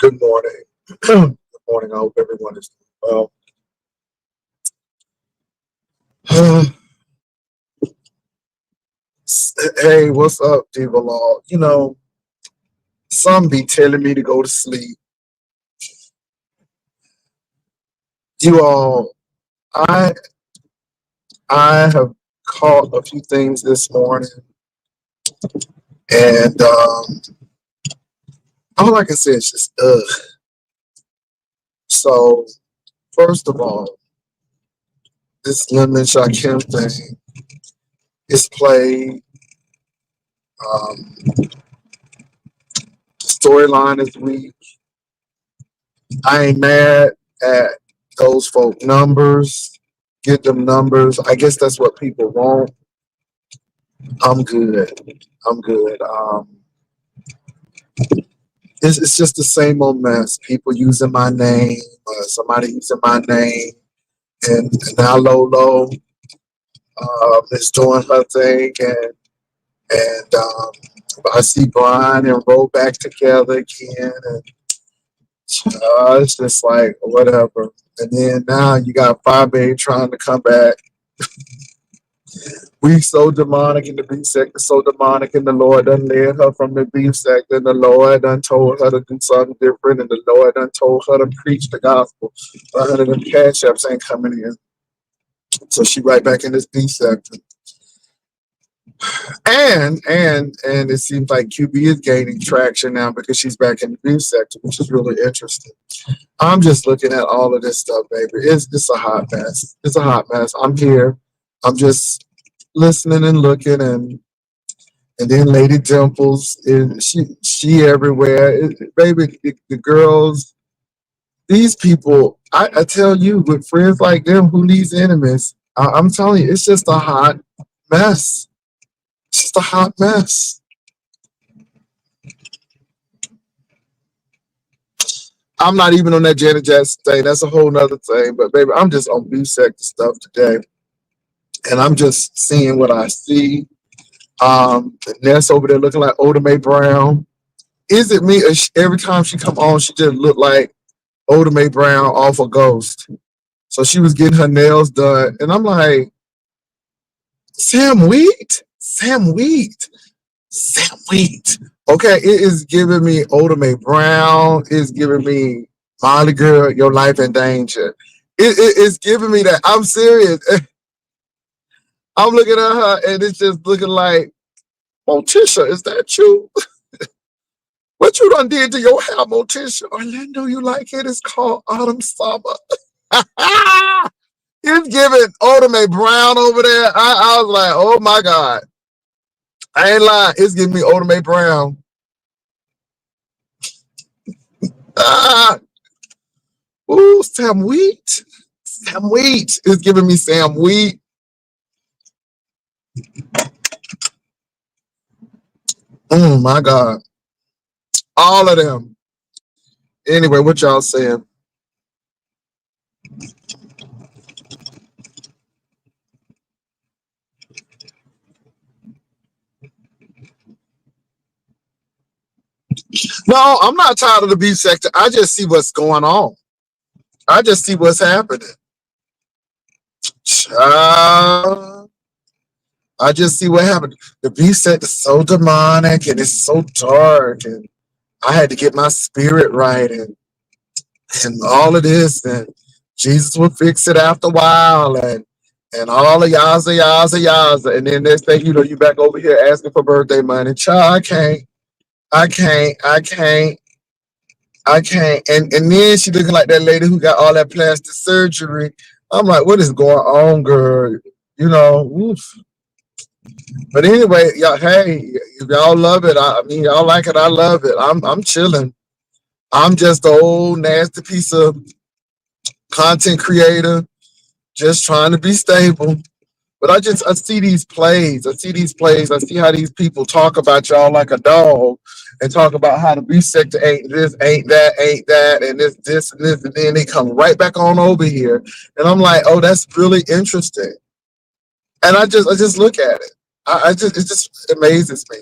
Good morning. Good morning. I hope everyone is doing well. Hey, what's up, Diva Law? Some be telling me to go to sleep. You all, I I have caught a few things this morning, and all I can say is just ugh. So first of all, this Lemon Shakim thing is played. Um, Storyline is weak. I ain't mad at those folk numbers. Get them numbers. I guess that's what people want. I'm good. I'm good. It's just the same old mess. People using my name, somebody using my name, and now Lolo is doing her thing, and I see Brian and Ro back together again, and it's just like whatever. And then now you got Fabe trying to come back. We so demonic in the beef sector, so demonic, and the Lord done led her from the beef sector, and the Lord done told her to do something different, and the Lord done told her to preach the gospel. But her them cash apps ain't coming in. So she right back in this beef sector. And it seems like QB is gaining traction now because she's back in the beef sector, which is really interesting. I'm just looking at all of this stuff, baby. It's a hot mess. It's a hot mess. I'm here. I'm just listening and looking, and then Lady Dimples is she everywhere. Baby, the girls, these people, I tell you, with friends like them who needs enemies, I'm telling you, it's just a hot mess. It's just a hot mess. I'm not even on that Janet Jackson thing. That's a whole nother thing. But baby, I'm just on beef sector stuff today. And I'm just seeing what I see. Ness over there looking like Oda Mae Brown. Is it me? Or every time she come on, she just look like Oda Mae Brown off a Ghost. So she was getting her nails done, and I'm like, Sam Wheat, Sam Wheat, Sam Wheat. Okay, it is giving me Oda Mae Brown. It's giving me Molly Girl, Your Life in Danger. It's giving me that. I'm serious. I'm looking at her, and it's just looking like, Morticia, is that you? What you done did to your hair, Morticia? Orlando, you like it? It's called Autumn Summer. It's giving Autumn A. Brown over there. I was like, oh my God. I ain't lying. It's giving me Autumn A. Brown. Ah, ooh, Sam Wheat. Sam Wheat. It's giving me Sam Wheat. Oh my God. All of them. Anyway, what y'all saying? No, I'm not tired of the beef sector. I just see what's going on. I just see what's happening. I just see what happened. The beef sector is so demonic and it's so dark, and I had to get my spirit right, and all of this, and Jesus will fix it after a while, and all of yaza, and then next thing you know, you back over here asking for birthday money. Child, I can't, I can't, I can't. And then she looking like that lady who got all that plastic surgery. I'm like, what is going on, girl? Oof. But anyway, y'all, hey, if y'all love it, I mean, y'all like it, I love it. I'm chilling. I'm just an old nasty piece of content creator, just trying to be stable. But I see these plays. I see these plays. I see how these people talk about y'all like a dog, and talk about how the beef sector ain't this, ain't that, and this, and this, and then they come right back on over here. And I'm like, oh, that's really interesting. And I just look at it. It just amazes me.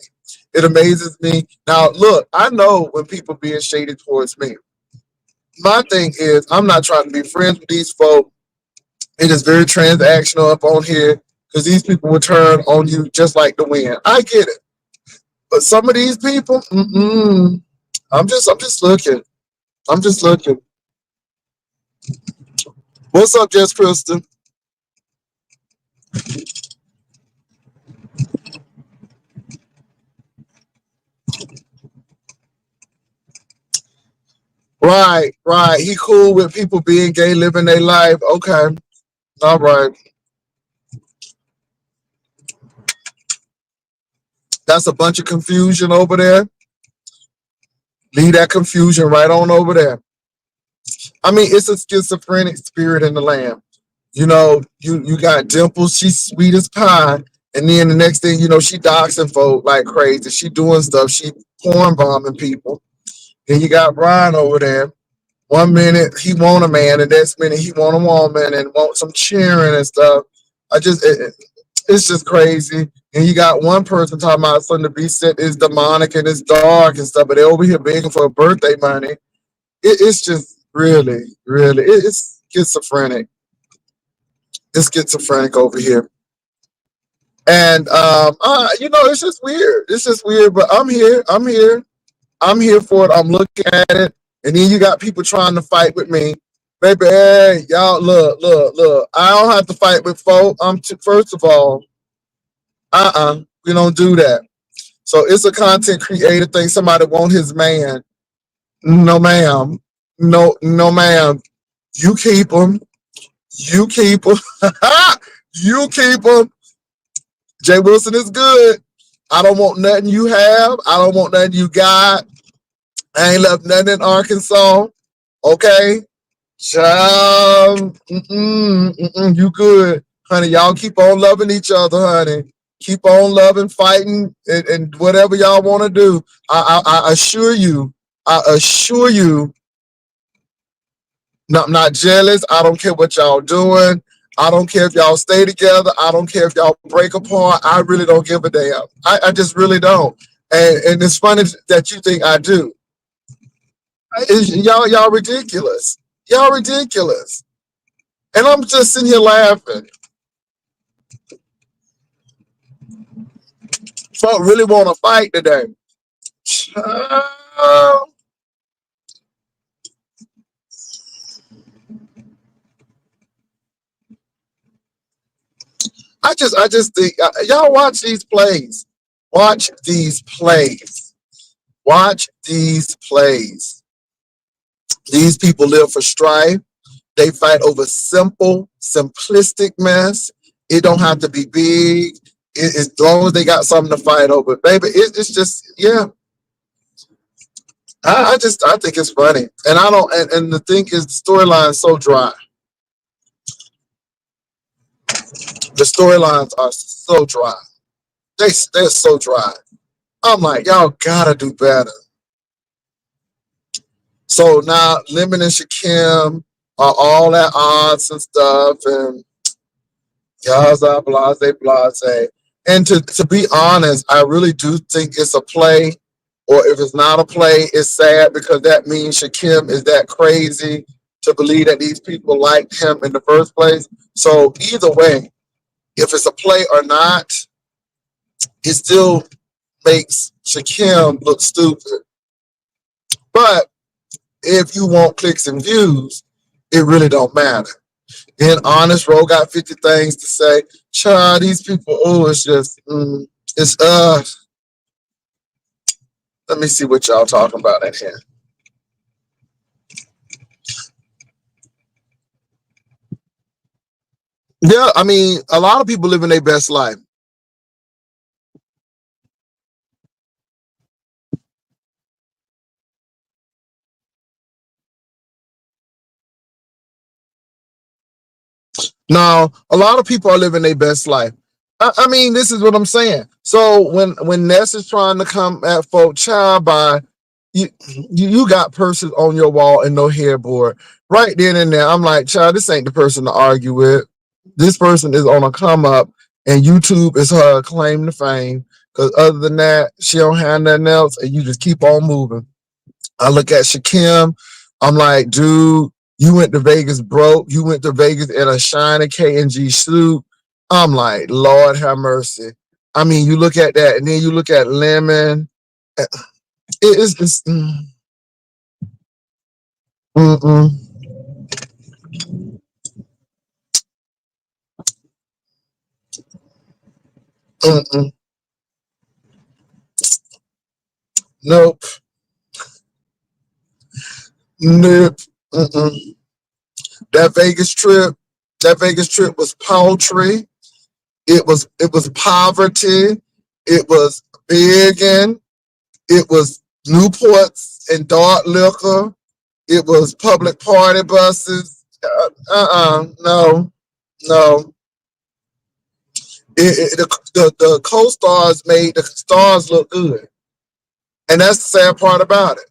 It amazes me. Now, look, I know when people being shaded towards me. My thing is, I'm not trying to be friends with these folks. It is very transactional up on here because these people will turn on you just like the wind. I get it, but some of these people, I'm just looking. I'm just looking. What's up, Jess Kristen? Right, right. He cool with people being gay, living their life. Okay, all right. That's a bunch of confusion over there. Leave that confusion right on over there. I mean, it's a schizophrenic spirit in the land. You know, you got Dimples, she's sweet as pie, and then the next thing you know, she doxing folk like crazy. She doing stuff. She porn bombing people. Then you got Brian over there. One minute he want a man, and next minute he want a woman and want some cheering and stuff. It's just crazy. And you got one person talking about something to be said is demonic and it's dark and stuff, but they over here begging for birthday money. It's just really, really, it's schizophrenic. It's schizophrenic over here. And you know, it's just weird. It's just weird. But I'm here. I'm here. I'm here for it. I'm looking at it. And then you got people trying to fight with me. Baby, hey, y'all, look, look, look. I don't have to fight with folk. First of all, we don't do that. So it's a content creator thing. Somebody want his man. No, ma'am. No, no, ma'am. You keep him. You keep him. You keep him. Jay Wilson is good. I don't want nothing you have. I don't want nothing you got. I ain't left nothing in Arkansas. Okay? You good. Honey, y'all keep on loving each other, honey. Keep on loving, fighting, and whatever y'all want to do. I assure you, no, I'm not jealous. I don't care what y'all doing. I don't care if y'all stay together. I don't care if y'all break apart. I really don't give a damn. I just really don't. And it's funny that you think I do. Y'all ridiculous. Y'all ridiculous. And I'm just sitting here laughing. Folk really want to fight today. Child. I just think y'all watch these plays. Watch these plays. Watch these plays. These people live for strife. They fight over simple, simplistic mess. It don't have to be big. As long as they got something to fight over, baby. It's just yeah. I think it's funny, and I don't. And the thing is, the storyline's so dry. The storylines are so dry. They're so dry. I'm like, y'all gotta do better. So now Lemon and Shakim are all at odds and stuff, and Gaza, blase, blase. And to be honest, I really do think it's a play, or if it's not a play, it's sad because that means Shakim is that crazy to believe that these people liked him in the first place. So either way, if it's a play or not, it still makes Shakim look stupid. But if you want clicks and views, it really don't matter. Then Honest Row got 50 things to say. Child, these people, oh, it's just, it's let me see what y'all talking about in here. Yeah, I mean, a lot of people living their best life. Now, a lot of people are living their best life. I mean, this is what I'm saying. So when Ness is trying to come at folk child by you got persons on your wall and no headboard. Right then and there, I'm like, child, this ain't the person to argue with. This person is on a come up, and YouTube is her claim to fame. Because other than that, she don't have nothing else, and you just keep on moving. I look at Shakim. I'm like, dude, you went to Vegas broke. You went to Vegas in a shiny K&G suit. I'm like, Lord have mercy. I mean, you look at that, and then you look at Lemon. It is just, mm-mm, mm-mm, nope, nope, mm-mm. That Vegas trip, that Vegas trip was paltry. It was poverty. It was begging. It was Newports and dark liquor. It was public party buses. No, no. The co-stars made the stars look good, and that's the sad part about it.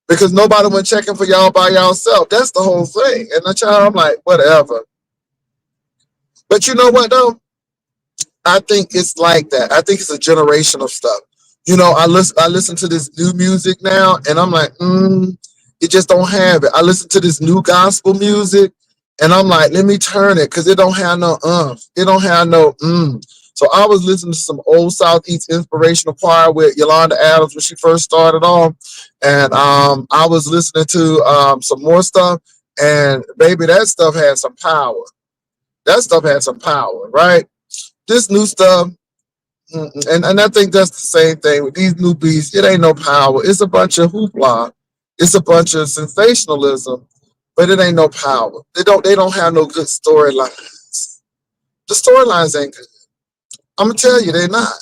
Because nobody went checking for y'all by yourself. That's the whole thing. And the child, I'm like, whatever. But you know what though? I think it's like that. I think it's a generation of stuff. I listen to this new music now, and I'm like, it just don't have it. I listen to this new gospel music, and I'm like, let me turn it because it don't have no it don't have no So I was listening to some old Southeast inspirational choir with Yolanda Adams when she first started on, and I was listening to some more stuff, and baby, that stuff had some power. That stuff had some power, right? This new stuff. And I think that's the same thing with these new beats. It ain't no power. It's a bunch of hoopla. It's a bunch of sensationalism, but it ain't no power. They don't have no good storylines. The storylines ain't good. I'm gonna tell you, they're not.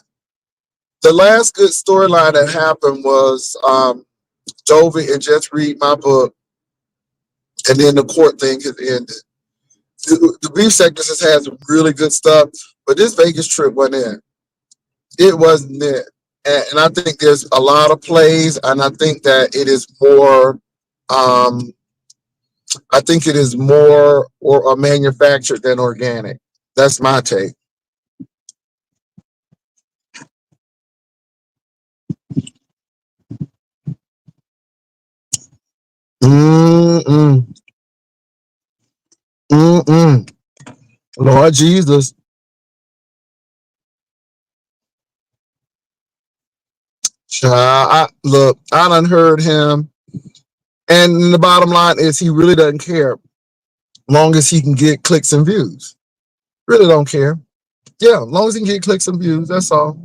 The last good storyline that happened was Jovi and Just Read My Book, and then the court thing has ended. The beef sector has had some really good stuff, but this Vegas trip went in. It wasn't it. And I think there's a lot of plays, and I think that it is more. Um, I think it is more or manufactured than organic. That's my take. Mm-mm, mm-mm. Lord Jesus, child, look, I done heard him, and the bottom line is he really doesn't care, long as he can get clicks and views. Really don't care. Yeah, as long as he can get clicks and views, that's all.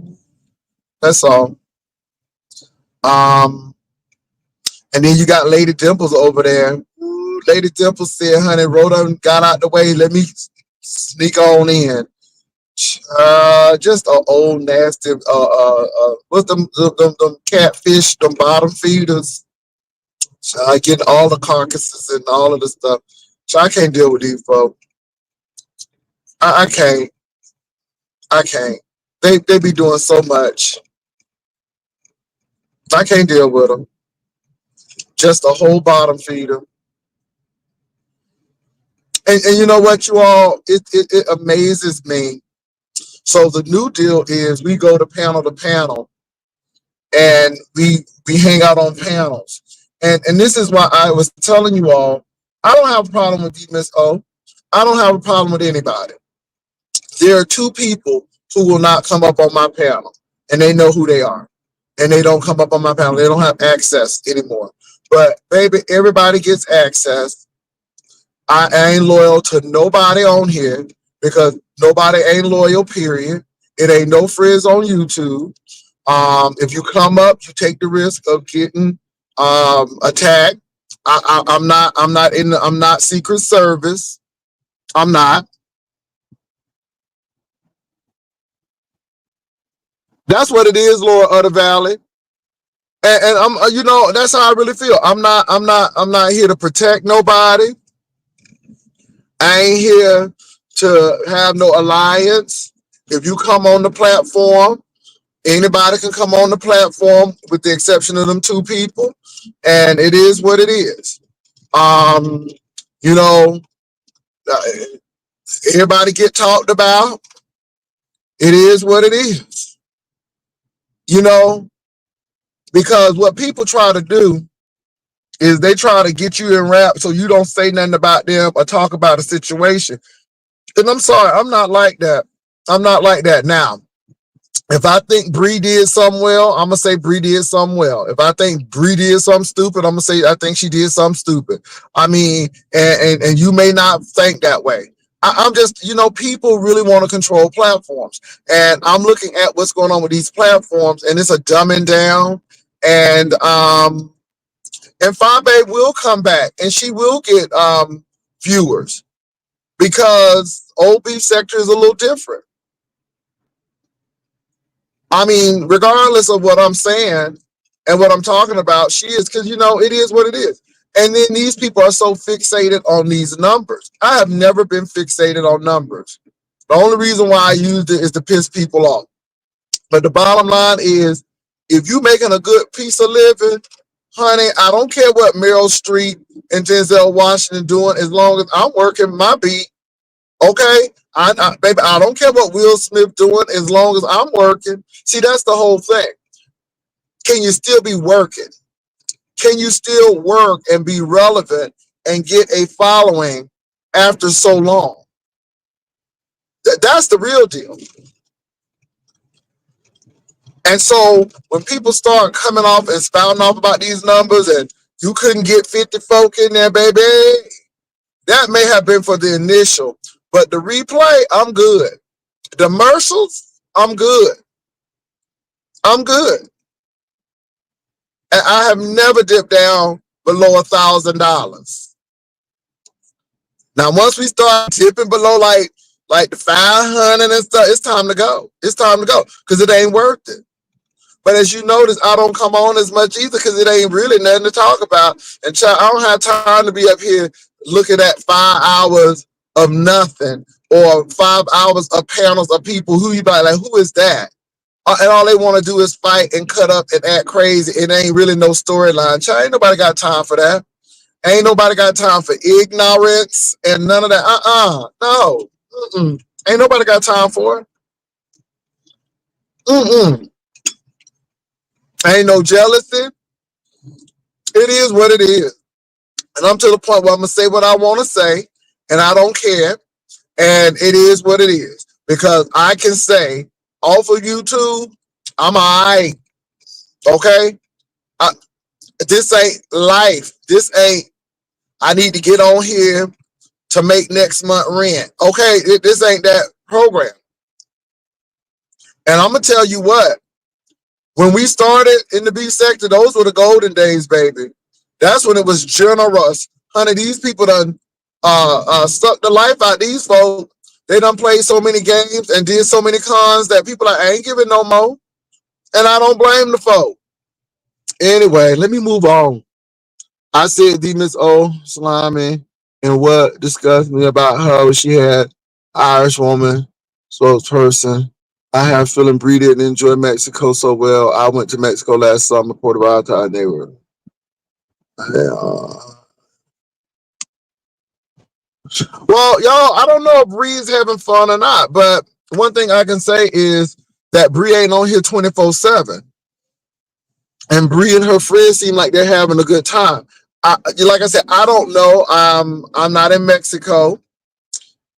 That's all. Um, And then you got Lady Dimples over there. Ooh, Lady Dimples said, honey, Rhoda got out the way. Let me sneak on in. Just a old nasty, what's them catfish, them bottom feeders, getting all the carcasses and all of the stuff. So I can't deal with these folks. I can't. I can't. They be doing so much. I can't deal with them. Just a whole bottom feeder. And you know what, you all? It amazes me. So the new deal is we go to panel, and we hang out on panels. And this is why I was telling you all, I don't have a problem with you, Miss O. I don't have a problem with anybody. There are two people who will not come up on my panel, and they know who they are. And they don't come up on my panel. They don't have access anymore. But baby, everybody gets access. I ain't loyal to nobody on here because nobody ain't loyal, period. It ain't no frizz on YouTube. If you come up, you take the risk of getting attacked. I'm not Secret Service. I'm not. That's what it is, Lord of the Valley. And I'm that's how I really feel. I'm not here to protect nobody. I ain't here to have no alliance. If you come on the platform, anybody can come on the platform with the exception of them two people. And it is what it is. Um, you know, uh, everybody get talked about. It is what it is. You know, because what people try to do is they try to get you in rap so you don't say nothing about them or talk about a situation. And I'm sorry, I'm not like that. I'm not like that. Now, if I think Bree did something well, I'm gonna say Bree did something well. If I think Bree did something stupid, I'm gonna say I think she did something stupid. I mean, and you may not think that way. I'm just, people really want to control platforms, and I'm looking at what's going on with these platforms, and it's a dumbing down, and Fabe will come back, and she will get viewers because old beef sector is a little different. I mean, regardless of what I'm saying and what I'm talking about, she is, because it is what it is. And then these people are so fixated on these numbers. I have never been fixated on numbers. The only reason why I used it is to piss people off. But the bottom line is, if you making a good piece of living, honey, I don't care what Meryl Streep and Denzel Washington doing, as long as I'm working my beat. Okay, baby, I don't care what Will Smith doing as long as I'm working. See, that's the whole thing. Can you still be working? Can you still work and be relevant and get a following after so long? That's the real deal. And so when people start coming off and spouting off about these numbers and you couldn't get 50 folk in there, baby, that may have been for the initial. But the replay, I'm good. The commercials, I'm good. I'm good. And I have never dipped down below $1,000. Now, once we start dipping below like the 500 and stuff, it's time to go. It's time to go because it ain't worth it. But as you notice, I don't come on as much either because it ain't really nothing to talk about. And I don't have time to be up here looking at 5 hours of nothing or 5 hours of panels of people who you like, who is that? And all they want to do is fight and cut up and act crazy. It ain't really no storyline. Ain't nobody got time for that. Ain't nobody got time for ignorance and none of that. No. Ain't nobody got time for it. Ain't no jealousy. It is what it is. And I'm to the point where I'm going to say what I want to say, and I don't care. And it is what it is. Because I can say, off of YouTube, I'm all right. Okay? This ain't life. This ain't, I need to get on here to make next month rent. Okay? This ain't that program. And I'm going to tell you what. When we started in the beef sector, those were the golden days, baby. That's when it was generous. Honey, these people done sucked the life out of these folks. They done played so many games and did so many cons that people are, I ain't giving no more. And I don't blame the folk. Anyway, let me move on. I said the Miss O Slimy and what disgusted me about her, she had Irish woman spokesperson. I have feeling Bree didn't enjoy Mexico so well. I went to Mexico last summer, Puerto Vallarta, and they were. Well, y'all, I don't know if Bree's having fun or not, but one thing I can say is that Bree ain't on here 24/7. And Bree and her friends seem like they're having a good time. Like I said, I don't know. I'm not in Mexico.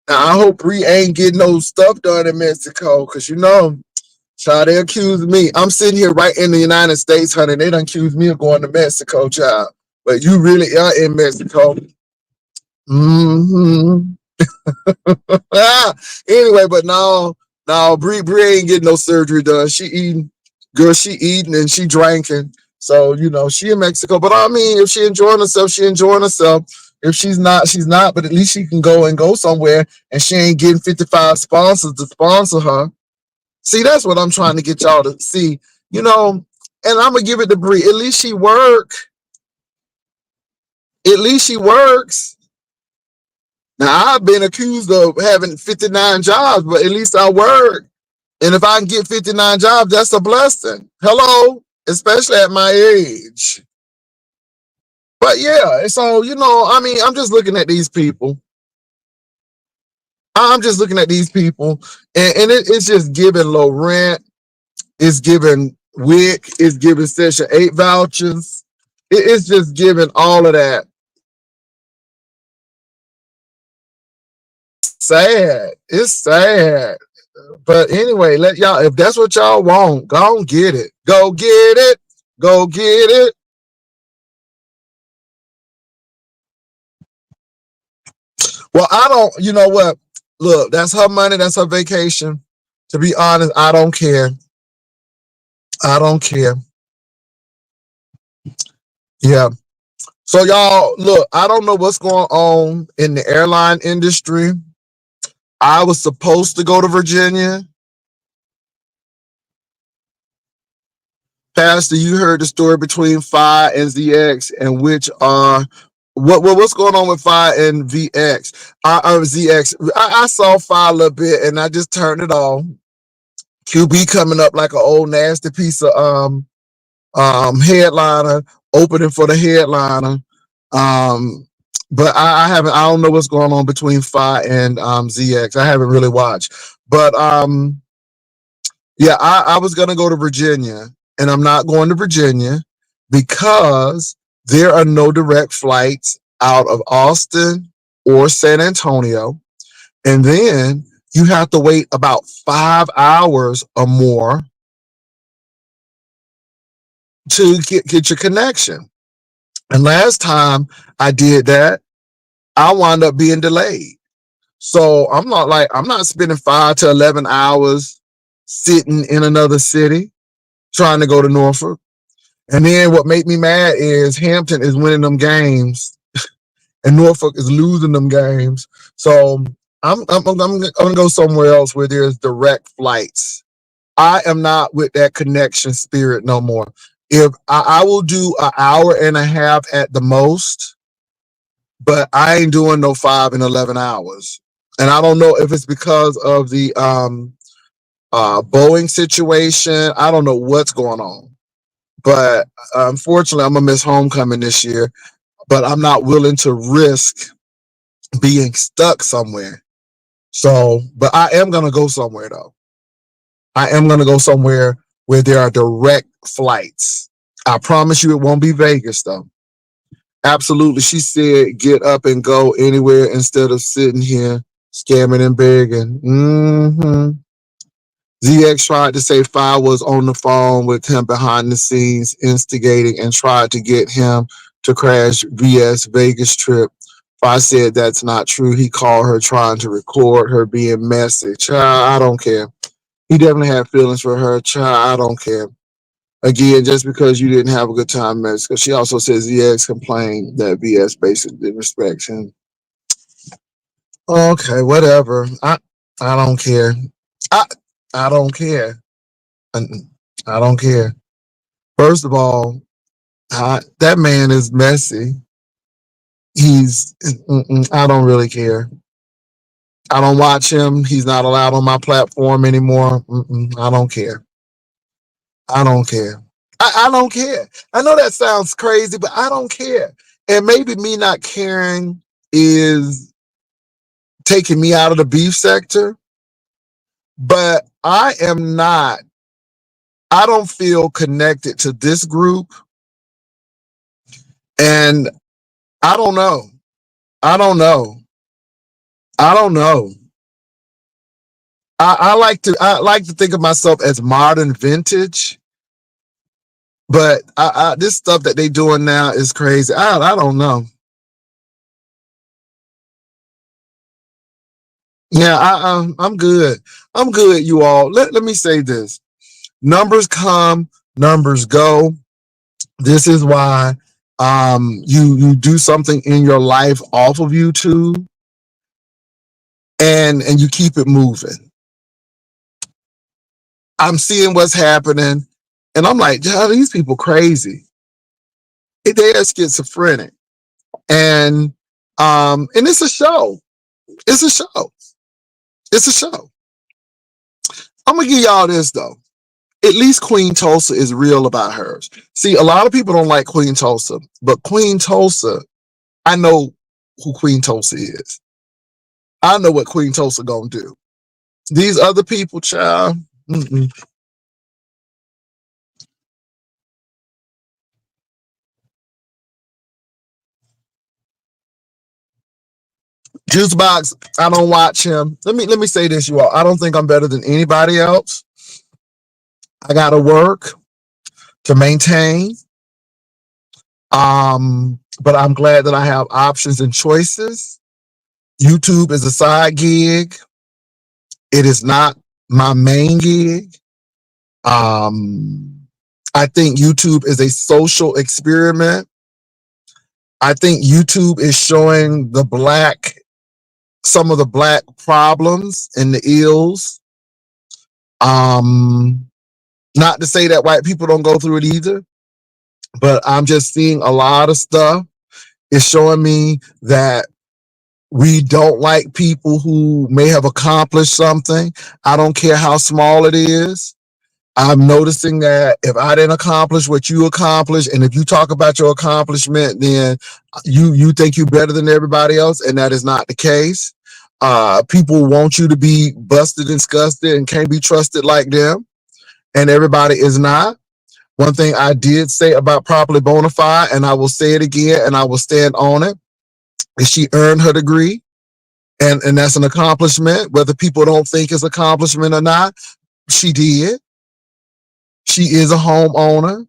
Now, I hope Bree ain't getting no stuff done in Mexico, because child, they accuse me. I'm sitting here right in the United States, honey. They done accuse me of going to Mexico, child. But you really are in Mexico. Anyway, but no, Bree ain't getting no surgery done. She eating, girl. She eating and she drinking. So she in Mexico. But I mean, if she enjoying herself, she enjoying herself. If she's not, she's not. But at least she can go somewhere, and she ain't getting 55 sponsors to sponsor her. See, that's what I'm trying to get y'all to see. And I'm gonna give it to Bree. At least she work. At least she works. Now, I've been accused of having 59 jobs, but at least I work. And if I can get 59 jobs, that's a blessing. Hello, especially at my age. But yeah, so, I mean, I'm just looking at these people. I'm just looking at these people, and it's just giving low rent. It's giving WIC. It's giving Section 8 vouchers. It's just giving all of that. Sad. It's sad. But anyway, let y'all, if that's what y'all want, go and get it. Go get it. Go get it. Well, I don't, you know what? Look, that's her money, that's her vacation. To be honest, I don't care. I don't care. Yeah. So y'all, look, I don't know what's going on in the airline industry. I was supposed to go to Virginia. Pastor, you heard the story between Phi and ZX, and which are what's going on with Phi and VX? ZX. I saw Phi a little bit, and I just turned it off. QB coming up like an old nasty piece of headliner, opening for the headliner. But I haven't. I don't know what's going on between Phi and ZX. I haven't really watched, but yeah, I was gonna go to Virginia, and I'm not going to Virginia because there are no direct flights out of Austin or San Antonio, and then you have to wait about 5 hours or more to get your connection. And last time I did that, I wound up being delayed. So I'm not spending 5 to 11 hours sitting in another city trying to go to Norfolk. And then what made me mad is Hampton is winning them games and Norfolk is losing them games. So I'm gonna go somewhere else where there's direct flights. I am not with that connection spirit no more. If I will do an hour and a half at the most, but I ain't doing no 5 and 11 hours. And I don't know if it's because of the Boeing situation. I don't know what's going on. But unfortunately, I'm gonna miss homecoming this year. But I'm not willing to risk being stuck somewhere. So, but I am gonna go somewhere though. I am gonna go somewhere where there are direct flights. I promise you, it won't be Vegas though. Absolutely, she said, get up and go anywhere instead of sitting here scamming and begging. ZX tried to say Fi was on the phone with him behind the scenes, instigating and tried to get him to crash VS Vegas trip. Fi said that's not true. He called her trying to record her being messy. Child, I don't care. He definitely had feelings for her. Child, I don't care. Again, just because you didn't have a good time, because she also says ZX complained that VS basically disrespects him. Okay, whatever. I don't care. I I don't care. I, I don't care. First of all, that man is messy. I don't really care. I don't watch him. He's not allowed on my platform anymore. I don't care. I don't care. I don't care. I know that sounds crazy, but I don't care. And maybe me not caring is taking me out of the beef sector, but I don't feel connected to this group. And I don't know. I don't know. I don't know. I like to think of myself as modern vintage, but this stuff that they doing now is crazy. I don't know. Yeah, I'm good. I'm good, you all. Let me say this. Numbers come, numbers go. This is why you do something in your life off of YouTube and you keep it moving. I'm seeing what's happening and I'm like, yeah, these people crazy. They are schizophrenic. And it's a show. It's a show. It's a show. I'm gonna give y'all this though. At least Queen Tulsa is real about hers. See, a lot of people don't like Queen Tulsa, but Queen Tulsa, I know who Queen Tulsa is. I know what Queen Tulsa gonna do. These other people, child. Mm-mm. Juicebox, I don't watch him. Let me say this, you all. I don't think I'm better than anybody else. I gotta work to maintain. But I'm glad that I have options and choices. YouTube is a side gig. It is not my main gig. I think YouTube is a social experiment. I think YouTube is showing some of the black problems and the ills. Not to say that white people don't go through it either, but I'm just seeing a lot of stuff. It's showing me that we don't like people who may have accomplished something. I don't care how small it is. I'm noticing that if I didn't accomplish what you accomplished, and if you talk about your accomplishment, then you think you're better than everybody else, and that is not the case. People want you to be busted and disgusted and can't be trusted like them, and everybody is not. One thing I did say about Properly Bonafide, and I will say it again, and I will stand on it, is she earned her degree, and that's an accomplishment. Whether people don't think it's an accomplishment or not, she did. She is a homeowner,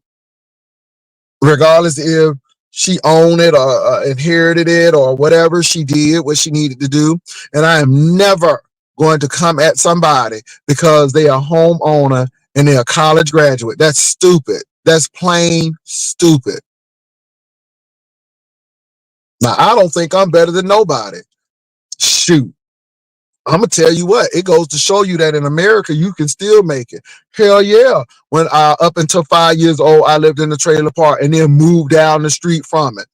regardless if she owned it or inherited it or whatever. She did what she needed to do. And I am never going to come at somebody because they are a homeowner and they're a college graduate. That's stupid. That's plain stupid. Now, I don't think I'm better than nobody. Shoot. I'm gonna tell you what, it goes to show you that in America you can still make it. Hell yeah. When up until 5 years old, I lived in a trailer park and then moved down the street from it.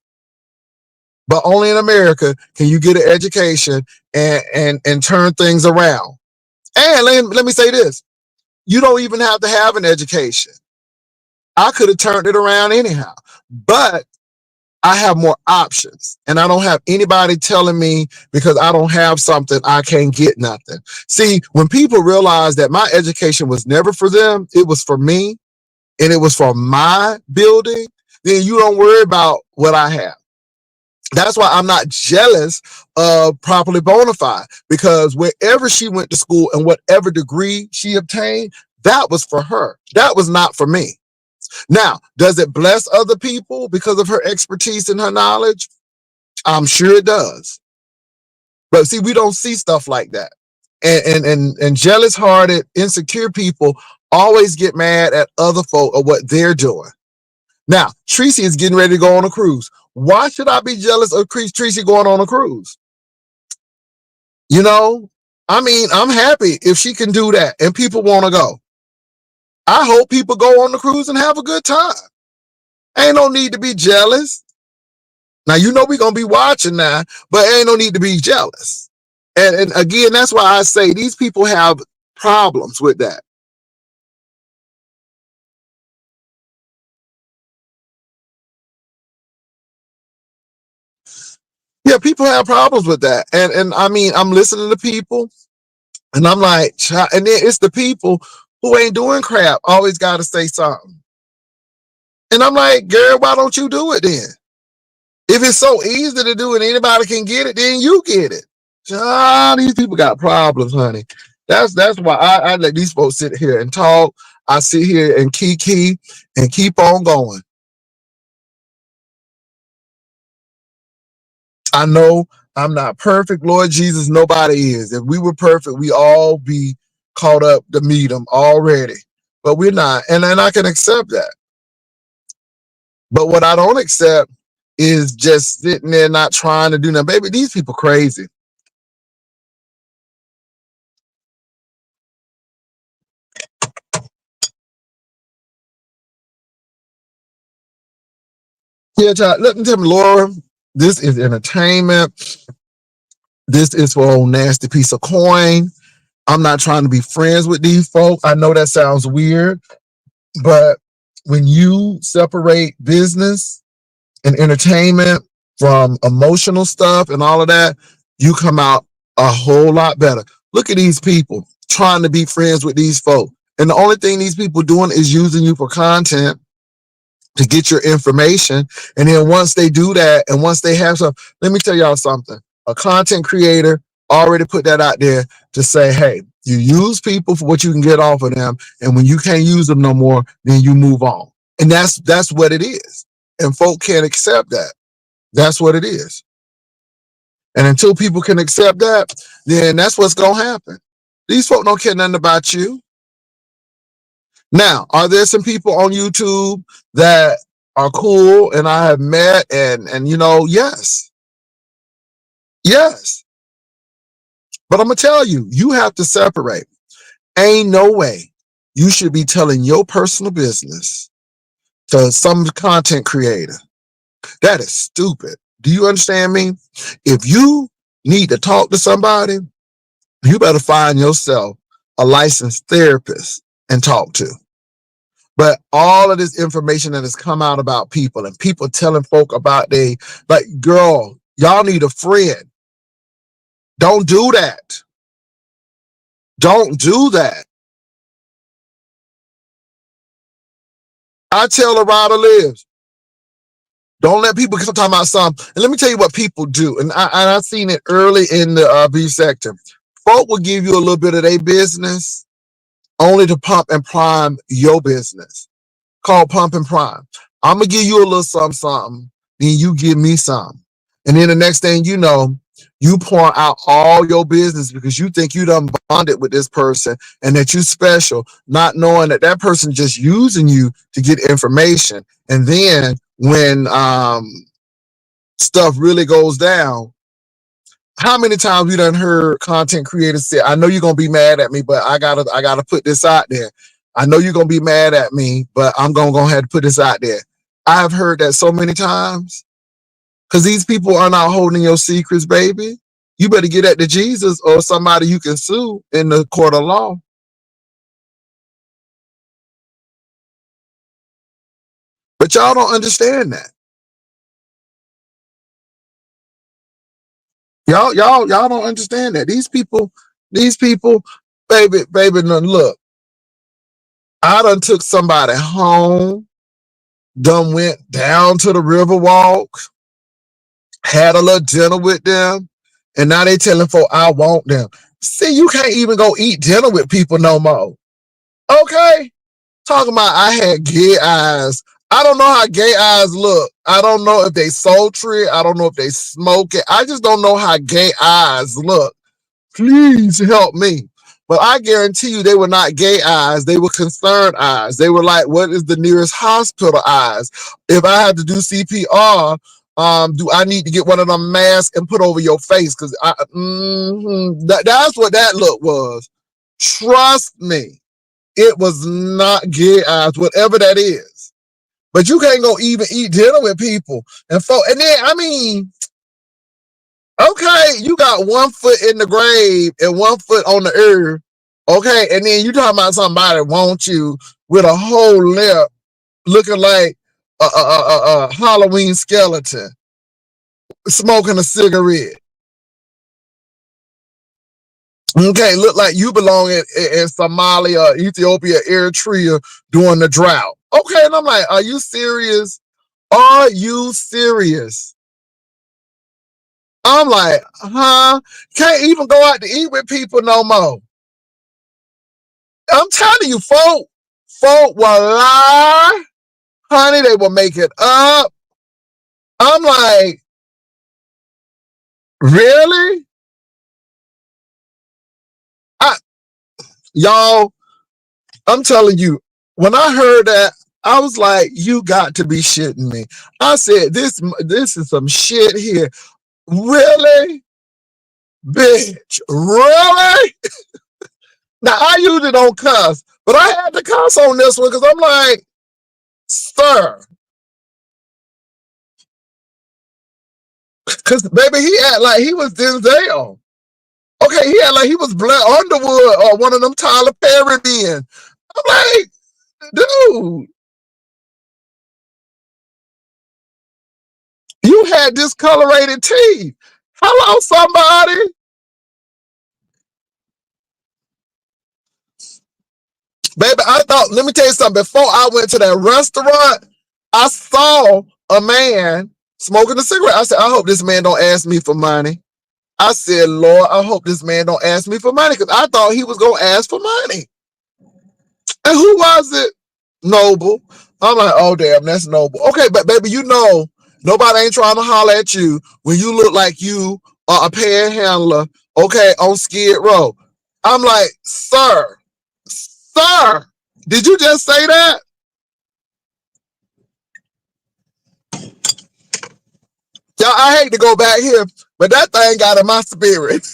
But only in America can you get an education and turn things around. And let me say this. You don't even have to have an education. I could have turned it around anyhow. But I have more options, and I don't have anybody telling me because I don't have something I can't get nothing. See, when people realize that my education was never for them, it was for me, and it was for my building, then you don't worry about what I have. That's why I'm not jealous of Properly Bonafide, because wherever she went to school and whatever degree she obtained, that was for her. That was not for me. Now, does it bless other people because of her expertise and her knowledge? I'm sure it does. But see, we don't see stuff like that. And jealous-hearted, insecure people always get mad at other folk or what they're doing. Now, Tracy is getting ready to go on a cruise. Why should I be jealous of Tracy going on a cruise? You know, I mean, I'm happy if she can do that and people want to go. I hope people go on the cruise and have a good time. Ain't no need to be jealous. Now, you know we're going to be watching now, but ain't no need to be jealous. And again, that's why I say these people have problems with that. Yeah, people have problems with that. And I mean, I'm listening to people and I'm like, and then it's the people who ain't doing crap, always got to say something. And I'm like, girl, why don't you do it then? If it's so easy to do and anybody can get it, then you get it. These people got problems, honey. That's why I let these folks sit here and talk. I sit here and kiki and keep on going. I know I'm not perfect, Lord Jesus. Nobody is. If we were perfect, we all be caught up to meet them already. But we're not, and I can accept that. But what I don't accept is just sitting there not trying to do nothing. Baby, these people crazy. Yeah, child, let me tell me, Laura, this is entertainment. This is for a nasty piece of coin. I'm not trying to be friends with these folks. I know that sounds weird, but when you separate business and entertainment from emotional stuff and all of that, you come out a whole lot better. Look at these people trying to be friends with these folks. And the only thing these people doing is using you for content to get your information. And then once they do that, and once they have some, let me tell y'all something. a content creator already put that out there to say, hey, you use people for what you can get off of them, and when you can't use them no more, then you move on. And that's what it is. And folk can't accept that. That's what it is. And until people can accept that, then that's what's gonna happen. These folk don't care nothing about you. Now, are there some people on YouTube that are cool and I have met and yes. Yes. But I'm gonna tell you, you have to separate. Ain't no way you should be telling your personal business to some content creator. That is stupid. Do you understand me? If you need to talk to somebody, you better find yourself a licensed therapist and talk to. But all of this information that has come out about people and people telling folk about like, girl, y'all need a friend. Don't do that. Don't do that. I tell her Ryder lives. Don't let people talk about something. And let me tell you what people do. And I've seen it early in the beef sector. Folk will give you a little bit of their business only to pump and prime your business. Called pump and prime. I'm going to give you a little something, then you give me some. And then the next thing you know, you pour out all your business because you think you done bonded with this person and that you special, not knowing that that person just using you to get information. And then when stuff really goes down, how many times we done heard content creators say, I know you're going to be mad at me, but I gotta put this out there. I know you're going to be mad at me, but I'm going to go ahead and put this out there. I've heard that so many times because these people are not holding your secrets, baby. You better get at the Jesus or somebody you can sue in the court of law. But y'all don't understand that. Y'all don't understand that. These people, baby, look, I done took somebody home, done went down to the river walk, had a little dinner with them, and now they telling folk I want them. See, you can't even go eat dinner with people no more. Okay? Talking about I had gay eyes. I don't know how gay eyes look. I don't know if they sultry. I don't know if they smoke it. I just don't know how gay eyes look. Please help me. But I guarantee you they were not gay eyes. They were concerned eyes. They were like, what is the nearest hospital eyes? If I had to do CPR, do I need to get one of them masks and put over your face? Because that's what that look was. Trust me. It was not gay eyes, whatever that is. But you can't go even eat dinner with people. And then, I mean, okay, you got 1 foot in the grave and 1 foot on the earth. Okay, and then you talking about somebody wants you with a whole lip looking like a Halloween skeleton, smoking a cigarette. Okay, look like you belong in Somalia, Ethiopia, Eritrea during the drought. Okay, and I'm like, are you serious? Are you serious? I'm like, huh? Can't even go out to eat with people no more. I'm telling you, folk will lie. Honey, they will make it up. I'm like, really? Y'all, I'm telling you, when I heard that, I was like, you got to be shitting me. I said, this is some shit here. Really? Bitch, really? Now, I usually don't cuss, but I had to cuss on this one because I'm like, sir. Because, baby, he act like he was Denzel. Okay, he act like he was Blair Underwood or one of them Tyler Perry men. I'm like, dude, you had discolorated teeth. Hello, somebody. Baby, I thought, let me tell you something. Before I went to that restaurant, I saw a man smoking a cigarette. I said, I hope this man don't ask me for money. I said, Lord, I hope this man don't ask me for money, because I thought he was gonna ask for money. And who was it? Noble. I'm like, oh damn, that's Noble. Okay, but baby, nobody ain't trying to holler at you when you look like you are a panhandler, okay, on Skid Row. I'm like, sir, did you just say that? Y'all, I hate to go back here, but that thing got in my spirit.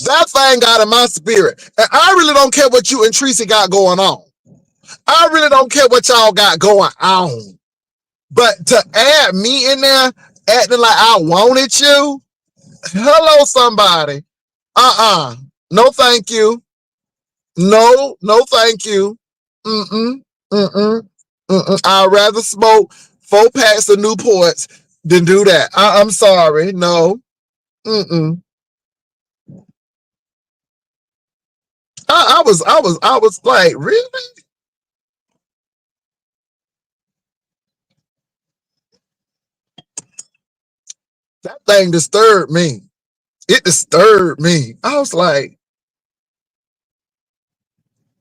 That thing got in my spirit. And I really don't care what you and Tracy got going on. I really don't care what y'all got going on. But to add me in there, acting like I wanted you, hello, somebody. No, thank you. No, thank you. Mm-mm, mm-mm, mm-mm. I'd rather smoke 4 packs of Newports than do that. I'm sorry. No. Mm-mm. I was like, really? That thing disturbed me. It disturbed me. I was like,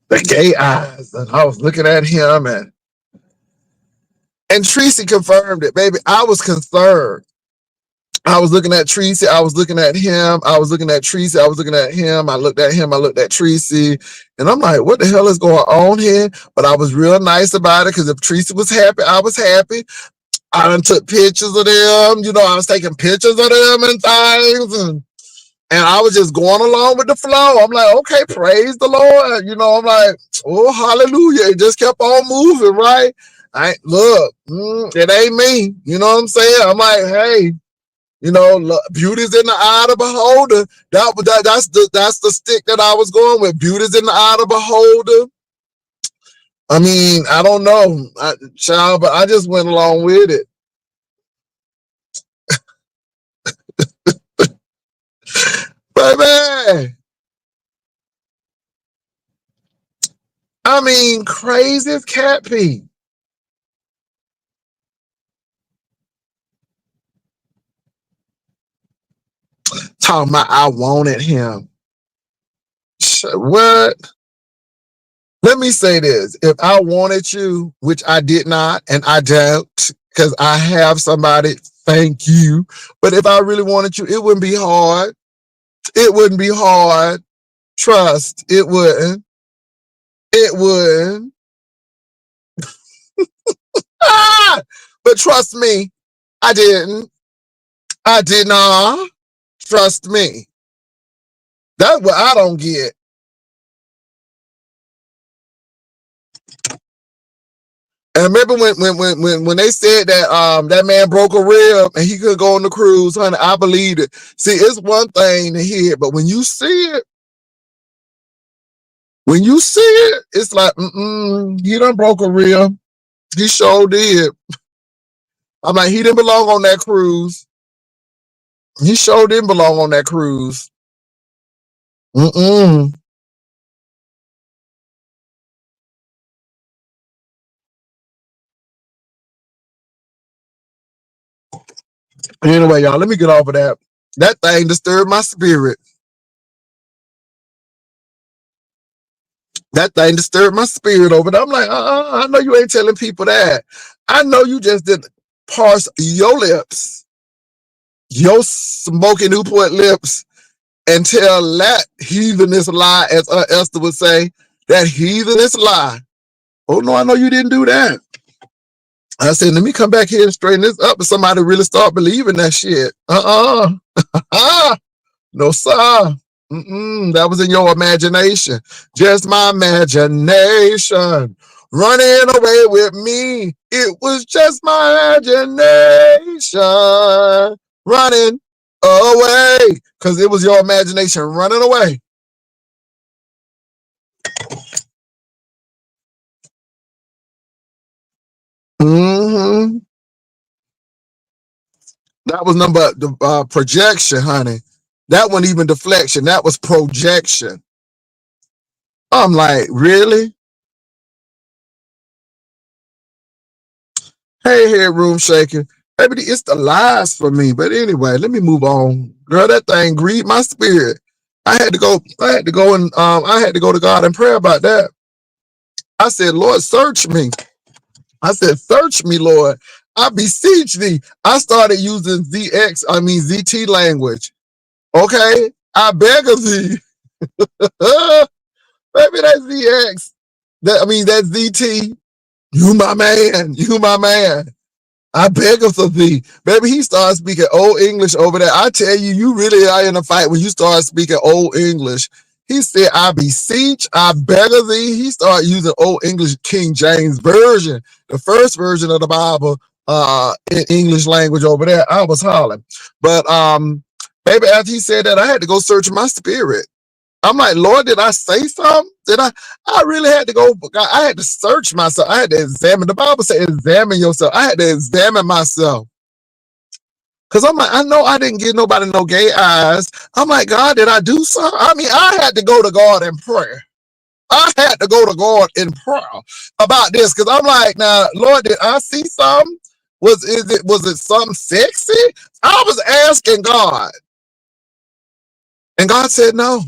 the gay eyes. And I was looking at him, and Tracy confirmed it, baby. I was concerned. I was looking at Tracy. I was looking at him. I was looking at Tracy. I was looking at him. I looked at him. I looked at Tracy. And I'm like, what the hell is going on here? But I was real nice about it, because if Tracy was happy, I was happy. I done took pictures of them. I was taking pictures of them and things. And I was just going along with the flow. I'm like, okay, praise the Lord. I'm like, oh, hallelujah. It just kept on moving, right? Look, it ain't me. You know what I'm saying? I'm like, hey, look, beauty's in the eye of the beholder. That's the stick that I was going with. Beauty's in the eye of the beholder. I mean, I don't know, child, but I just went along with it. Baby, I mean, crazy as cat pee. Talking about I wanted him. What? Let me say this. If I wanted you, which I did not, and I don't, because I have somebody, thank you. But if I really wanted you, it wouldn't be hard. It wouldn't be hard. Trust, it wouldn't. It wouldn't. Ah! But trust me, I didn't. I did not. Trust me. That's what I don't get. And remember when they said that that man broke a rib and he couldn't go on the cruise, honey, I believed it. See, it's one thing to hear, but when you see it, it's like, he done broke a rib. He sure did. I'm like, he didn't belong on that cruise. He sure didn't belong on that cruise. Mm-mm. Anyway, y'all, let me get off of that. That thing disturbed my spirit. That thing disturbed my spirit over there. I'm like, I know you ain't telling people that. I know you just didn't parse your lips, your smoking Newport lips, and tell that heathenous lie, as Esther would say, that heathenous lie. Oh, no, I know you didn't do that. I said, let me come back here and straighten this up and somebody really start believing that shit. No, sir. That was in your imagination. Just my imagination running away with me. It was just my imagination running away, because it was your imagination running away. Mm-hmm. That was number the projection, honey. That wasn't even deflection. That was projection. I'm like, really? Hey, here, room shaker. Maybe it's the lies for me. But anyway, let me move on. Girl, that thing grieved my spirit. I had to go to God in prayer about that. I said, Lord, search me. I said, search me, Lord. I beseech thee. I started using ZT language. Okay? I beg of thee. Maybe that's ZX. That's ZT. You my man. You my man. I beg of thee. Baby, he started speaking old English over there. I tell you, you really are in a fight when you start speaking old English. He said, I beseech, I beg of thee. He started using old English King James Version, the first version of the Bible in English language over there. I was hollering. But baby, after he said that, I had to go search my spirit. I'm like, Lord, did I say something? I really had to go, I had to search myself. I had to examine. The Bible said, examine yourself. I had to examine myself. Because I'm like, I know I didn't give nobody no gay eyes. I'm like, God, did I do something? I had to go to God in prayer. I had to go to God in prayer about this. Because I'm like, now, Lord, did I see something? Was it something sexy? I was asking God. And God said, no.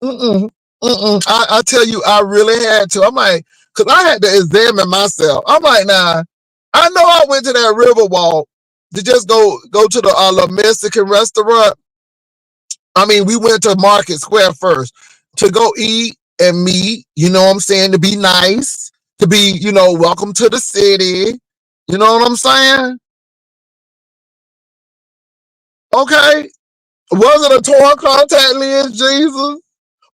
Mm-mm. Mm-mm. I tell you, I really had to. I'm like, because I had to examine myself. I'm like, nah, I know I went to that river walk to just go to the little Mexican restaurant. We went to Market Square first to go eat and meet, you know what I'm saying, to be nice, to be, welcome to the city. You know what I'm saying? Okay. Was it a torn contact lens, Jesus?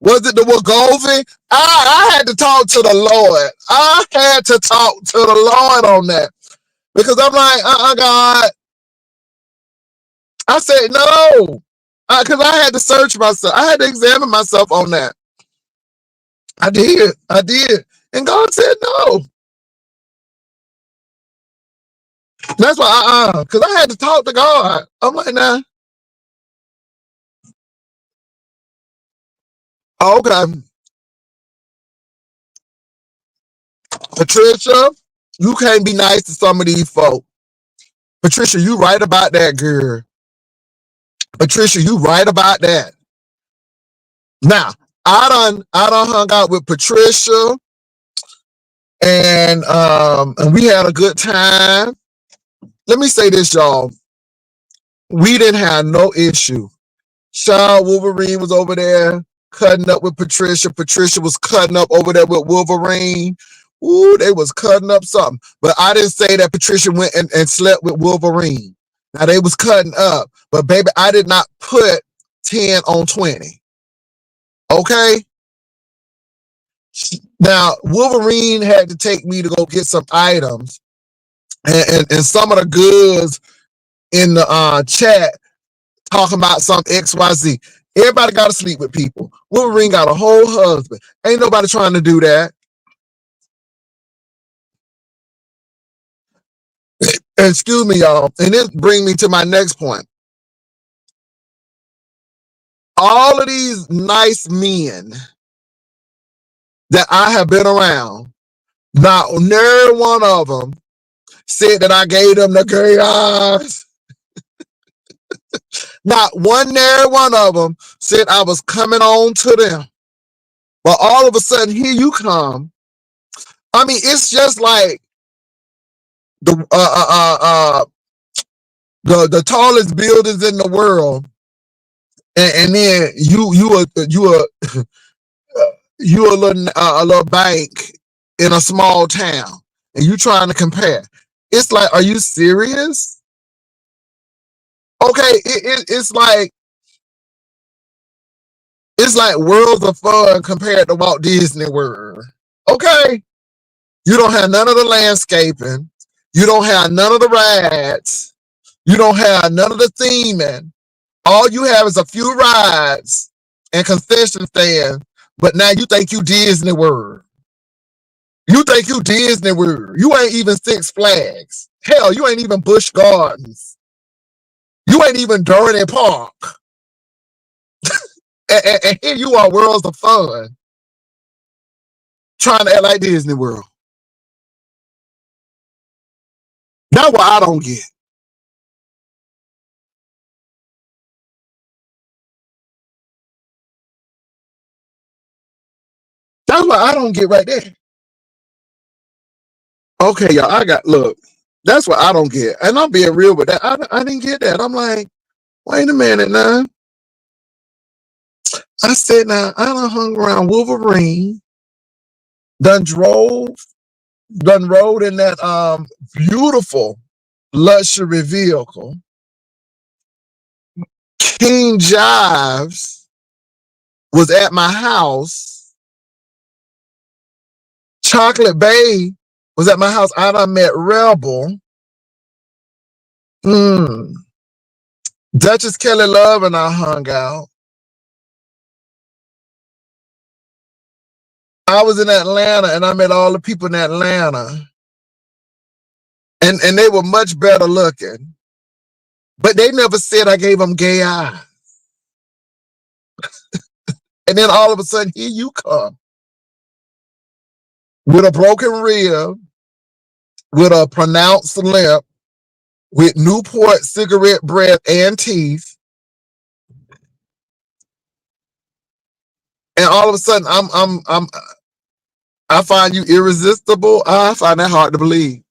Was it the Wagovi? I had to talk to the Lord. I had to talk to the Lord on that. Because I'm like, God. I said, no. Because I had to search myself. I had to examine myself on that. I did. And God said, no. That's why, because I had to talk to God. I'm like, nah. Okay. Patricia, you can't be nice to some of these folk. Patricia, you right about that, girl. Patricia, you right about that. Now, I done hung out with Patricia and we had a good time. Let me say this, y'all. We didn't have no issue. Sean Wolverine was over there cutting up with Patricia. Patricia was cutting up over there with Wolverine. Ooh, they was cutting up something. But I didn't say that Patricia went and slept with Wolverine. Now they was cutting up. But baby, I did not put 10 on 20. Okay? Now, Wolverine had to take me to go get some items. And some of the goods in the chat talking about some XYZ. Everybody got to sleep with people. Wolverine got a whole husband. Ain't nobody trying to do that. Excuse me, y'all. And this brings me to my next point. All of these nice men that I have been around, not near one of them said that I gave them the gay eyes. Not one near one of them said I was coming on to them. But all of a sudden, here you come. It's just like the the tallest buildings in the world, and then you a little bank in a small town, and you trying to compare. It's like, are you serious? Okay, it's like Worlds of Fun compared to Walt Disney World. Okay, you don't have none of the landscaping. You don't have none of the rides. You don't have none of the theming. All you have is a few rides and concession stands. But now you think you Disney World. You think you Disney World. You ain't even Six Flags. Hell, you ain't even Busch Gardens. You ain't even Dorney Park. And here you are, Worlds of Fun, trying to act like Disney World. That's what I don't get. That's what I don't get right there. Okay, y'all, look, that's what I don't get. And I'm being real with that. I didn't get that. I'm like, wait a minute now. I said, now, I done hung around Wolverine, done rode in that beautiful luxury vehicle. King Jives was at my house. Chocolate Bay was at my house. I done met Rebel. Duchess Kelly Love and I hung out. I was in Atlanta and I met all the people in Atlanta. And they were much better looking. But they never said I gave them gay eyes. And then all of a sudden, here you come with a broken rib, with a pronounced lip, with Newport cigarette breath and teeth. And all of a sudden, I find you irresistible. I find that hard to believe.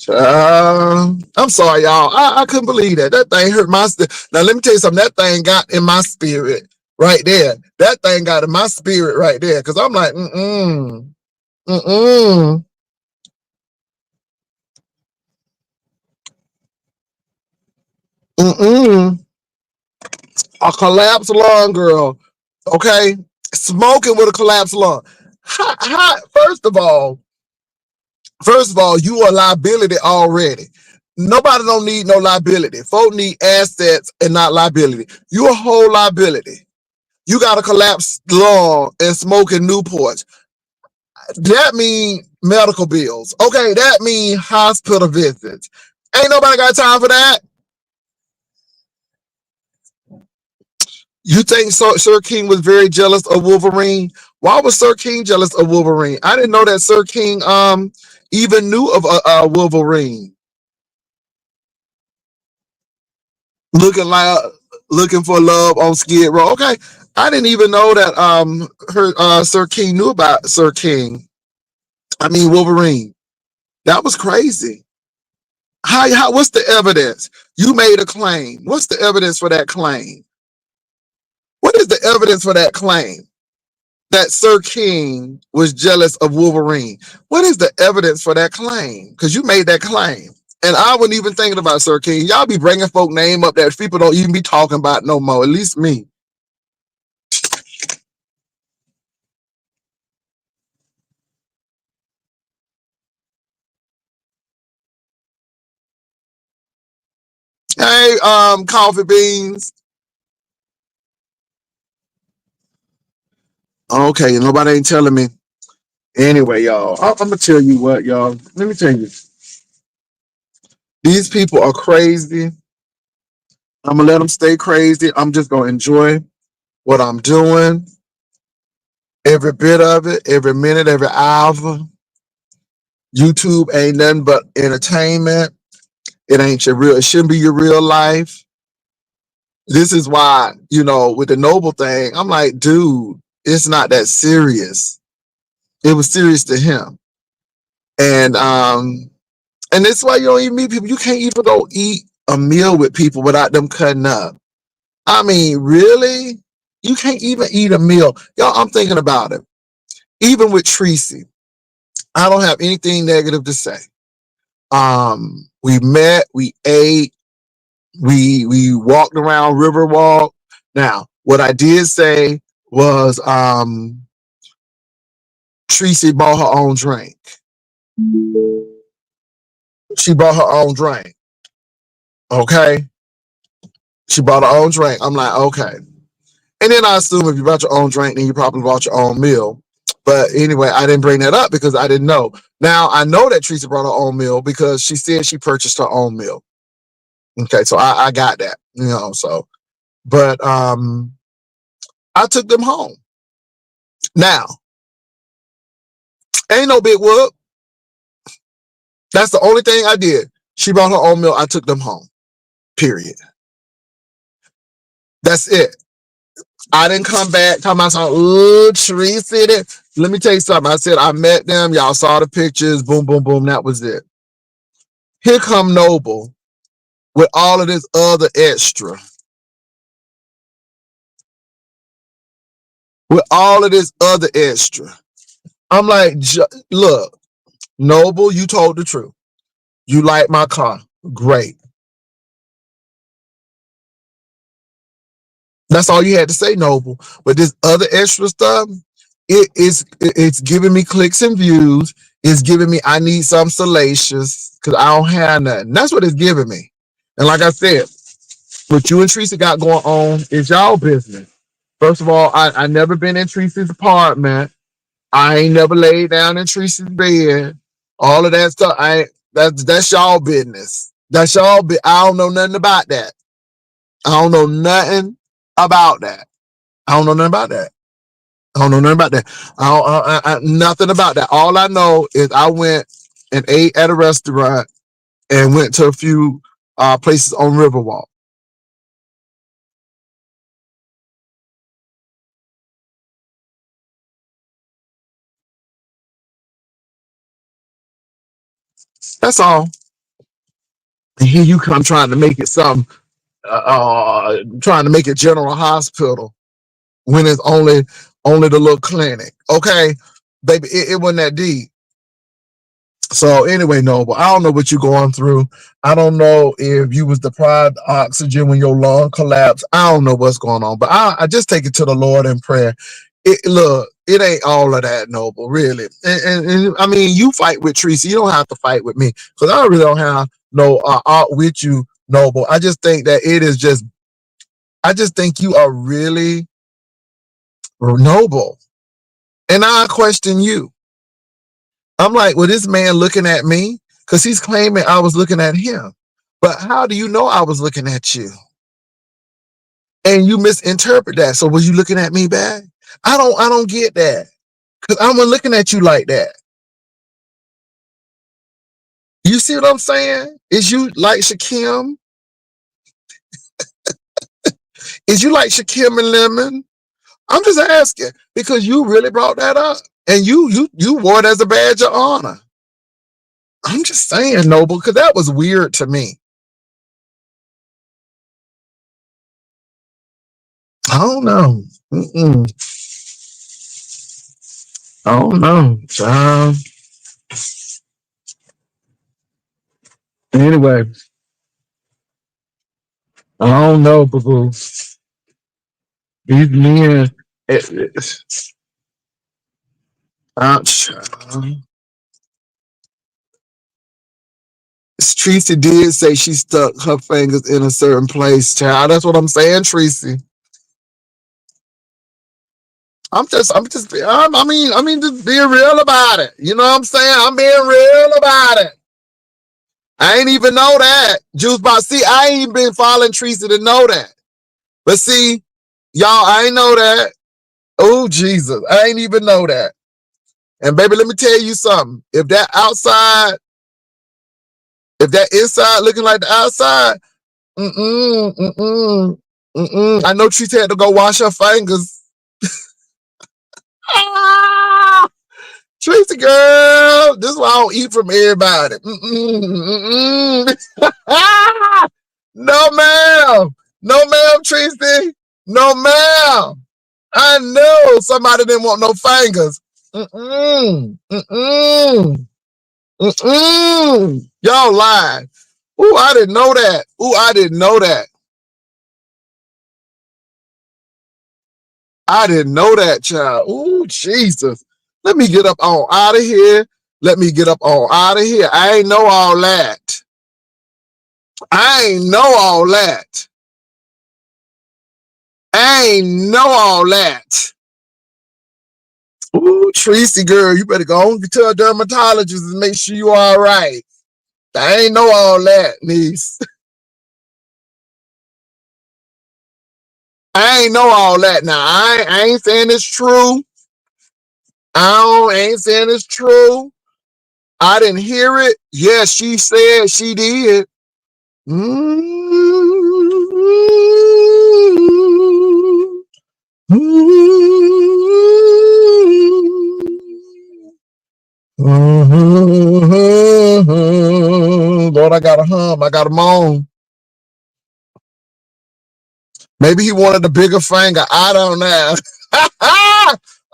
I'm sorry, y'all. I couldn't believe that. That thing hurt my spirit. Now, let me tell you something. That thing got in my spirit right there. That thing got in my spirit right there. Because I'm like, mm-mm. A collapsed lung, girl. Okay? Smoking with a collapsed lung. First of all, you are liability already. Nobody don't need no liability. Folk need assets and not liability. You a whole liability. You got a collapsed lung and smoking Newports. That mean medical bills. Okay, that mean hospital visits. Ain't nobody got time for that. You think Sir King was very jealous of Wolverine? Why was Sir King jealous of Wolverine? I didn't know that Sir King even knew of Wolverine. Looking for love on Skid Row. Okay, I didn't even know that Sir King knew about Sir King. I mean Wolverine. That was crazy. How what's the evidence? You made a claim. What's the evidence for that claim? What is the evidence for that claim? That Sir King was jealous of Wolverine. What is the evidence for that claim? Because you made that claim. And I wasn't even thinking about Sir King. Y'all be bringing folk name up that people don't even be talking about no more. At least me. Hey, coffee beans. Okay, nobody ain't telling me. Anyway, y'all, I'm gonna tell you what, y'all. Let me tell you. These people are crazy. I'm gonna let them stay crazy. I'm just gonna enjoy what I'm doing. Every bit of it, every minute, every hour. YouTube ain't nothing but entertainment. It shouldn't be your real life. This is why, with the Noble thing, I'm like, dude, it's not that serious. It was serious to him. And that's why you don't even meet people. You can't even go eat a meal with people without them cutting up. I mean, really? You can't even eat a meal. Y'all, I'm thinking about it. Even with Tracy, I don't have anything negative to say. We met, we ate, we walked around Riverwalk. Now, what I did say was Tracy bought her own drink. She bought her own drink. Okay? She bought her own drink. I'm like, okay. And then I assume if you bought your own drink, then you probably bought your own meal. But anyway, I didn't bring that up because I didn't know. Now I know that Teresa brought her own meal because she said she purchased her own meal. Okay, so I got that, but I took them home. Now, ain't no big whoop. That's the only thing I did. She brought her own meal. I took them home. Period. That's it. I didn't come back talking about some, ooh, Teresa. Let me tell you something. I said, I met them. Y'all saw the pictures. Boom, boom, boom. That was it. Here come Noble with all of this other extra. With all of this other extra. I'm like, look, Noble, you told the truth. You like my car. Great. That's all you had to say, Noble. But this other extra stuff, it's giving me clicks and views. It's giving me, I need some salacious because I don't have nothing. That's what it's giving me. And like I said, what you and Teresa got going on is y'all business. First of all, I never been in Teresa's apartment. I ain't never laid down in Teresa's bed. All of that stuff, that's y'all business. That's y'all. I don't know nothing about that. I don't know nothing about that. I don't know nothing about that. I don't know nothing about that. Nothing about that. All I know is I went and ate at a restaurant and went to a few places on Riverwalk. That's all. And here you come trying to make it something, trying to make it General Hospital when it's only the little clinic. Okay, baby, it wasn't that deep. So anyway, Noble, I don't know what you're going through. I don't know if you was deprived of oxygen when your lung collapsed. I don't know what's going on, but I just take it to the Lord in prayer. Look, it ain't all of that, Noble, really. And I mean, you fight with Teresa. You don't have to fight with me because I really don't have no art with you, Noble. I just think that it is just, I just think you are really noble. And I question you. I'm like, well, this man looking at me because he's claiming I was looking at him. But how do you know I was looking at you? And you misinterpret that. So was you looking at me back? I don't get that. Because I wasn't looking at you like that. You see what I'm saying? Is you like Shakim? Is you like Shakim and Lemon? I'm just asking because you really brought that up. And you wore it as a badge of honor. I'm just saying, Noble, because that was weird to me. I don't know. I don't know, child. Anyway, I don't know, boo boo. These men, child. Tracy did say she stuck her fingers in a certain place, child. That's what I'm saying, Tracy. I mean, just being real about it. You know what I'm saying? I'm being real about it. I ain't even know that. Juice Box. See, I ain't even been following Tracy to know that. But see, y'all, I ain't know that. Oh, Jesus. I ain't even know that. And baby, let me tell you something. If that outside, if that inside looking like the outside, I know Tracy had to go wash her fingers. Tracy girl, this is why I don't eat from everybody. No, ma'am. No, ma'am, Tracy. No, ma'am. I know somebody didn't want no fingers. Y'all lied. Ooh, I didn't know that. Ooh, I didn't know that. I didn't know that, child. Ooh, Jesus. Let me get up on out of here. Let me get up on out of here. I ain't know all that. I ain't know all that. I ain't know all that. Ooh, Tracy girl, you better go on to a dermatologist and make sure you all right. I ain't know all that, niece. I ain't know all that. Now I ain't saying it's true. I ain't saying it's true. I didn't hear it. Yes, she said she did. Mm-hmm. Lord, I got a hum. I got a moan. Maybe he wanted a bigger finger. I don't know.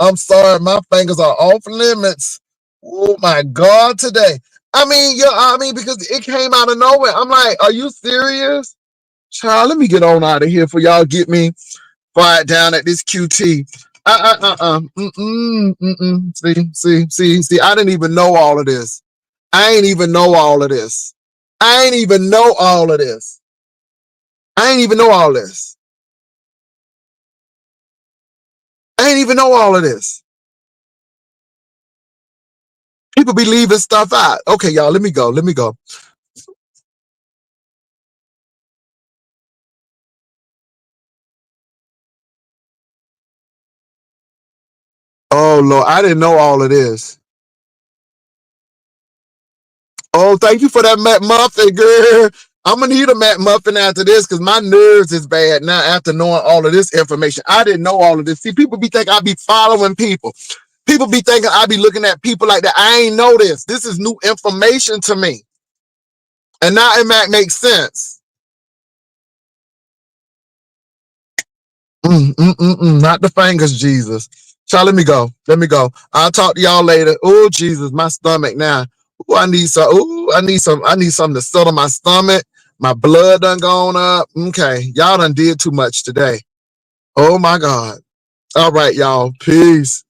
I'm sorry, my fingers are off limits. Oh my God, today. Because it came out of nowhere. I'm like, are you serious? Child, let me get on out of here for y'all get me fired down at this QT. See, I didn't even know all of this. I ain't even know all of this. I ain't even know all of this. I ain't even know all this. I ain't even know all of this. People be leaving stuff out. Okay, y'all, let me go. Let me go. Oh, Lord, I didn't know all of this. Oh, thank you for that Matt Muffin, girl. I'm going to need a Matt Muffin after this because my nerves is bad now after knowing all of this information. I didn't know all of this. See, people be thinking I be following people. People be thinking I be looking at people like that. I ain't know this. This is new information to me. And now it might make sense. Not the fingers, Jesus. Child, let me go. Let me go. I'll talk to y'all later. Oh, Jesus, my stomach now. Oh, I need some. Oh, I need something to settle my stomach. My blood done gone up. Okay. Y'all done did too much today. Oh my God. All right, y'all. Peace.